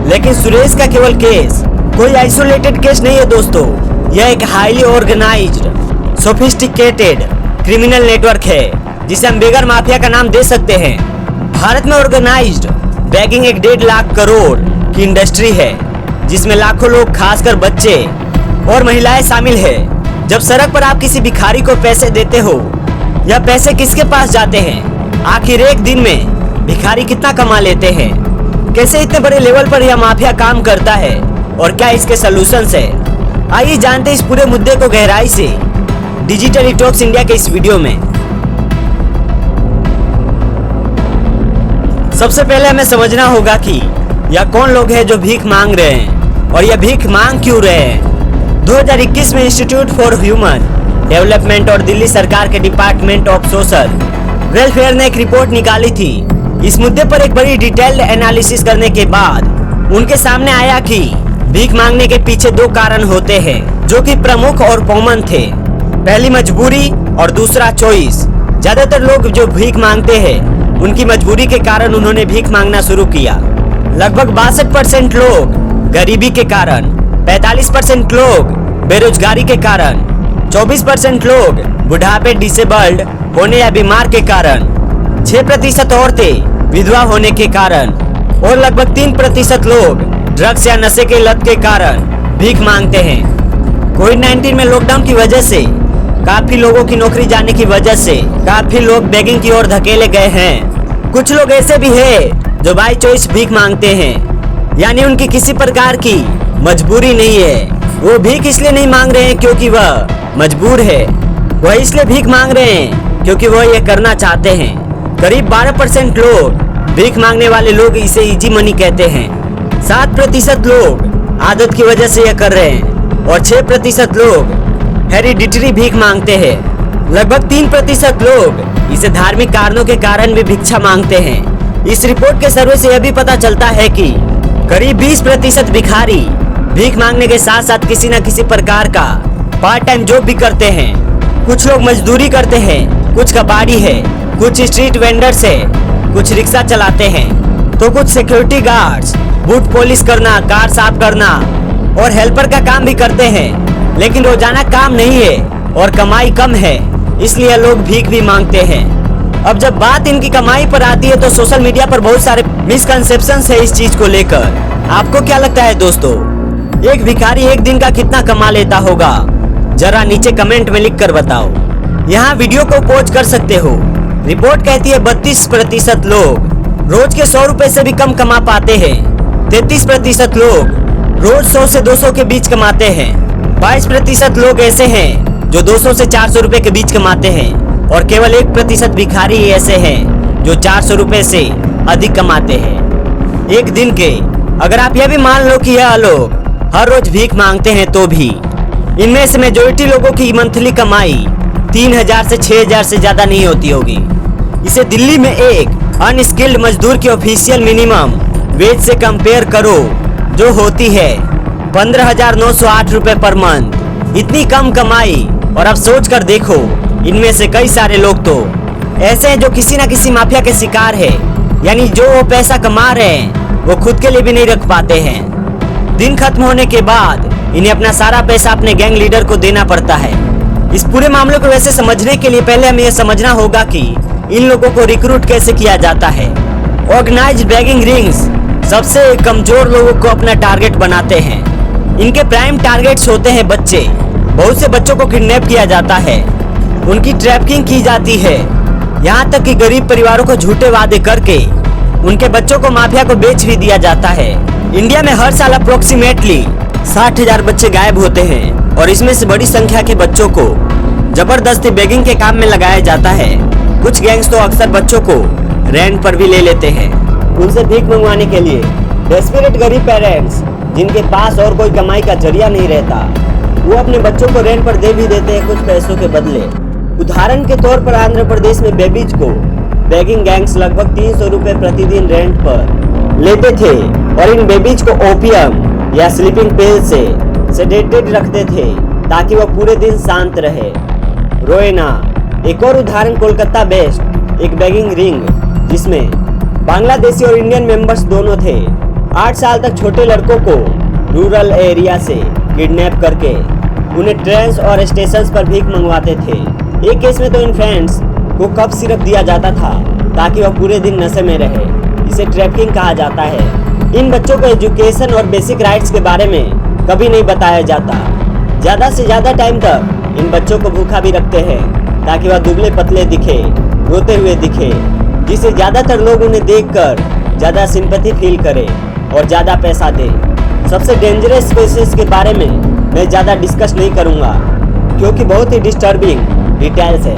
लेकिन सुरेश का केवल केस कोई आइसोलेटेड केस नहीं है दोस्तों, यह एक highly organized sophisticated criminal network है जिसे हम बेगर माफिया का नाम दे सकते हैं। भारत में ऑर्गेनाइज्ड बैगिंग एक 1.5 लाख करोड़ की इंडस्ट्री है जिसमें लाखों लोग खासकर बच्चे और महिलाएं शामिल है। जब सड़क पर आप किसी भिखारी को पैसे देते हो, यह पैसे किसके पास जाते हैं? आखिर एक दिन में भिखारी कितना कमा लेते हैं? कैसे इतने बड़े लेवल पर यह माफिया काम करता है और क्या इसके सॉल्यूशंस है? आइए जानते हैं इस पूरे मुद्दे को गहराई से डिजिटल डिटॉक्स इंडिया के इस वीडियो में। सबसे पहले हमें समझना होगा कि यह कौन लोग हैं जो भीख मांग रहे हैं और यह भीख मांग क्यों रहे हैं। 2021 में इंस्टीट्यूट फॉर ह्यूमन डेवलपमेंट और दिल्ली सरकार के डिपार्टमेंट ऑफ सोशल वेलफेयर ने एक रिपोर्ट निकाली थी। इस मुद्दे पर एक बड़ी डिटेल्ड एनालिसिस करने के बाद उनके सामने आया कि भीख मांगने के पीछे 2 कारण होते हैं जो कि प्रमुख और कॉमन थे। पहली मजबूरी और दूसरा चॉइस। ज्यादातर लोग जो भीख मांगते हैं उनकी मजबूरी के कारण उन्होंने भीख मांगना शुरू किया। लगभग 62% लोग गरीबी के कारण, 45% लोग बेरोजगारी के कारण, 24% लोग बुढ़ापे डिसेबल्ड होने या बीमार के कारण, 6% औरतें विधवा होने के कारण और लगभग 3% लोग ड्रग्स या नशे के लत के कारण भीख मांगते हैं। कोविड-19 में लॉकडाउन की वजह से काफी लोगों की नौकरी जाने की वजह से काफी लोग बेगिंग की ओर धकेले गए हैं। कुछ लोग ऐसे भी हैं जो बाय चॉइस भीख मांगते हैं, यानी उनकी किसी प्रकार की मजबूरी नहीं है। वो भीख इसलिए नहीं मांग रहे हैं क्योंकि वह मजबूर है, वह इसलिए भीख मांग रहे हैं क्योंकि वह ये करना चाहते हैं। करीब 12% लोग भीख मांगने वाले लोग इसे इजी मनी कहते हैं। 7% लोग आदत की वजह से यह कर रहे हैं और 6% लोग हेरिडिटरी भीख मांगते हैं। लगभग 3% लोग इसे धार्मिक कारणों के कारण भी भिक्षा मांगते हैं। इस रिपोर्ट के सर्वे से यह भी पता चलता है कि करीब 20% भिखारी भीख मांगने के साथ साथ किसी न किसी प्रकार का पार्ट टाइम जॉब भी करते हैं। कुछ लोग मजदूरी करते हैं, कुछ कबाड़ी है, कुछ स्ट्रीट वेंडर्स है, कुछ रिक्शा चलाते हैं, तो कुछ सिक्योरिटी गार्ड्स, बूट पॉलिश करना, कार साफ करना और हेल्पर का काम भी करते हैं। लेकिन रोजाना काम नहीं है और कमाई कम है, इसलिए लोग भीख भी मांगते हैं। अब जब बात इनकी कमाई पर आती है तो सोशल मीडिया पर बहुत सारे मिसकंसेप्शंस है इस चीज को लेकर। आपको क्या लगता है दोस्तों, एक भिखारी एक दिन का कितना कमा लेता होगा? जरा नीचे कमेंट में लिख कर बताओ। यहाँ वीडियो को पॉज कर सकते हो। रिपोर्ट कहती है 32% लोग रोज के 100 रुपए से भी कम कमा पाते हैं। 33% लोग रोज 100 से 200 के बीच कमाते हैं। 22% लोग ऐसे हैं जो 200 से 400 रुपए के बीच कमाते हैं और केवल 1% भिखारी ऐसे हैं जो 400 रुपए से अधिक कमाते हैं एक दिन के। अगर आप यह भी मान लो कि यह लोग हर रोज भीख मांगते हैं तो भी इनमें से मेजोरिटी लोगों की मंथली कमाई 3000 से 6000 से ज्यादा नहीं होती होगी। इसे दिल्ली में एक अनस्किल्ड मजदूर की ऑफिशियल मिनिमम वेज से कंपेयर करो जो होती है 15,908 रुपए पर मंथ। इतनी कम कमाई, और अब सोच कर देखो इनमें से कई सारे लोग तो ऐसे हैं जो किसी न किसी माफिया के शिकार है, यानी जो वो पैसा कमा रहे हैं वो खुद के लिए भी नहीं रख पाते हैं। दिन खत्म होने के बाद इन्हें अपना सारा पैसा अपने गैंग लीडर को देना पड़ता है। इस पूरे मामले को वैसे समझने के लिए पहले हमें यह समझना होगा कि इन लोगों को रिक्रूट कैसे किया जाता है। ऑर्गेनाइज्ड बैगिंग रिंग्स सबसे कमजोर लोगों को अपना टारगेट बनाते हैं। इनके प्राइम टारगेट्स होते हैं बच्चे। बहुत से बच्चों को किडनैप किया जाता है, उनकी ट्रैफिकिंग की जाती है, यहाँ तक कि गरीब परिवारों को झूठे वादे करके उनके बच्चों को माफिया को बेच भी दिया जाता है। इंडिया में हर साल अप्रोक्सीमेटली 60,000 बच्चे गायब होते हैं और इसमें से बड़ी संख्या के बच्चों को जबरदस्ती बेगिंग के काम में लगाया जाता है। कुछ गैंग्स तो अक्सर बच्चों को रेंट पर भी ले लेते हैं उनसे भीख मंगवाने के लिए। डेस्परेट गरीब पेरेंट्स जिनके पास और कोई कमाई का जरिया नहीं रहता, वो अपने बच्चों को रेंट पर दे भी देते हैं कुछ पैसों के बदले। उदाहरण के तौर पर आंध्र प्रदेश में बेबीज को बेगिंग गैंग्स लगभग 300 रुपए प्रतिदिन रेंट पर लेते थे और इन बेबीज को ओपियम या स्लीपिंग पिल से सेडेटेड रखते थे ताकि वह पूरे दिन शांत रहे। रोएना एक और उदाहरण कोलकाता बेस्ड एक बेगिंग रिंग जिसमें बांग्लादेशी और इंडियन मेंबर्स दोनों थे। 8 साल तक छोटे लड़कों को रूरल एरिया से किडनैप करके उन्हें ट्रेन्स और स्टेशंस पर भीख मंगवाते थे। एक केस में तो इन्फेंट्स को कफ सिरप दिया जाता था ताकि वह पूरे दिन नशे में रहे। इसे ट्रैफिकिंग कहा जाता है। इन बच्चों को एजुकेशन और बेसिक राइट्स के बारे में कभी नहीं बताया जाता। ज़्यादा से ज़्यादा टाइम तक इन बच्चों को भूखा भी रखते हैं ताकि वह दुबले पतले दिखे, रोते हुए दिखे, जिससे ज़्यादातर लोग उन्हें देखकर ज़्यादा सिंपैथी फील करें और ज़्यादा पैसा दें। सबसे डेंजरस केसेस के बारे में मैं ज़्यादा डिस्कस नहीं करूँगा क्योंकि बहुत ही डिस्टर्बिंग डिटेल्स है।